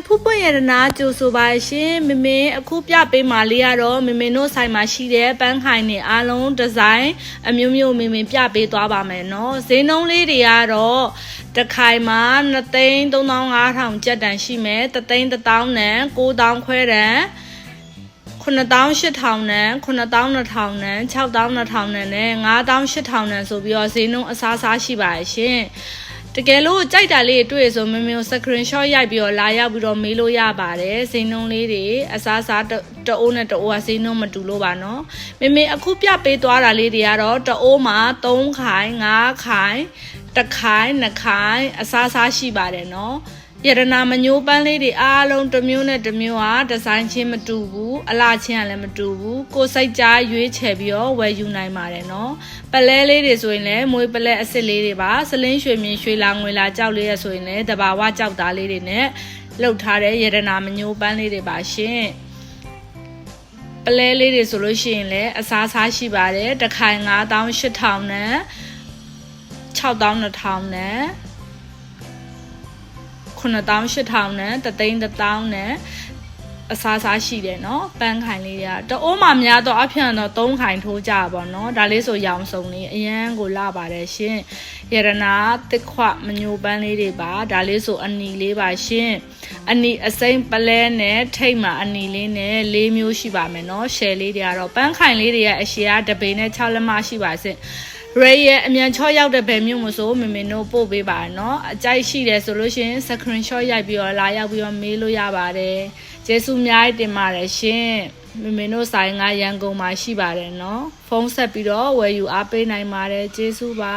ဖူးပွင့်ရတနာကြိုဆိုပါရှင်မမေအခုပြပေးမှလေးရတော့မမေတို့ဆိုင်မှာရှိတဲ့ပန်းခိုင်နေအားလုံးဒီဇိုင်းအမျိုးမျိုးမမေပြပေးသွားပါမယ်နော်ဈေးနှုန်းလေးတွေကတော့တစ်ခိုင်မှာ2,3500ကျပ်တန်ရှိမယ်3,1000နဲ့9,000ခွဲတန်9,800နဲ့9,200နဲ့6,200နဲ့9,800နဲ့ဆိုပြီးတော့ဈေးနှုန်းအစားစားရှိပါရှင်တကယ်လို့ကြိုက်တာလေးတွေ့ဆိုမမေကို screenshot ရိုက်ပြီးတော့လာရောက်ပြီးတော့မေးလို့ရပါတယ်ဈေးနှုန်းလေးတွေအစားစားတအိုးနဲ့တအိုးကဈေးနှုန်းမတူလို့ပါနော်မမေအခုပြပေးသွားတာလေးတွေကတော့တအိုးမှာ3ခိုင်5ခိုင်1ခိုင်2ခိုင်အစားစားရှိပါတယ်နော်ရတနာမညိုးပန်းလေးတွေအားလုံးတစ်မျိုးနဲ့တစ်မျိုးဟာဒီဇိုင်းချင်းမတူဘူးအလှချင်းကလည်းမတူဘူးကိုစိတ်ကြားရွေးချယ်ပြီးတော့ဝယ်ယူနိုင်ပါတယ်နော်ပလဲလေးတွေဆိုရင်လည်းမွေးပလဲအစ်စ်လေးတွေပါစလင်းရွှေမြင်ရွှေလာငွေလာကြောက်လေးရဆိုရင်လည်းတဘာဝကြောက်သားလေးတွေနဲ့လှုပ်ထားတဲ့ရတနာမညိုးပန်းလေးတွေပါရှင်ပလဲလေးတွေဆိုလို့ရှိရင်လည်းအစားစားရှိပါတယ်တစ်ခိုင်9,800နဲ့6,200နဲ့9,800နဲ့3,1000နဲ့အစားစားရှိတယ်เนาะပန်းခိုင်လေးတွေကတအိုးမှများတော့အဖြန့်တော့3ခိုင်ထိုးကြပါเนาะဒါလေးဆိုရောင်စုံလေးအရန်ကိုလာပါတယ်ရှင်ရတနာတစ်ခွမညိုပန်းလေးတွေပါဒါလေးဆိုအနီလေးပါရှင်အနီအစိမ့်ပလဲနဲ့ထိတ်မှာအနီလေးနဲ့၄မျိုးရှိပါမယ်เนาะရှယ်လေးတွေကတော့ပန်းခိုင်လေးတွေရဲ့အရှည်ကတပေနဲ့6လက်မရှိပါစေရေရဲ့အမြန်ချောရောက်တဲ့ဘယ်မျိုးမဆိုမမေတို့ပို့ပေးပါเนาะအကြိုက်ရှိတယ်ဆိုလို့ရှိရင် screenshot ရိုက်ပြီးတော့လာရောက်ပြီးတော့မေးလို့ရပါတယ်ကျေးဇူးအများကြီးတင်ပါတယ်ရှင်မမေတို့ဆိုင်ကရန်ကုန်မှာရှိပါတယ်เนาะဖုန်းဆက်ပြီးတော့ဝယ်ယူအားပေးနိုင်ပါတယ်ကျေးဇူးပါ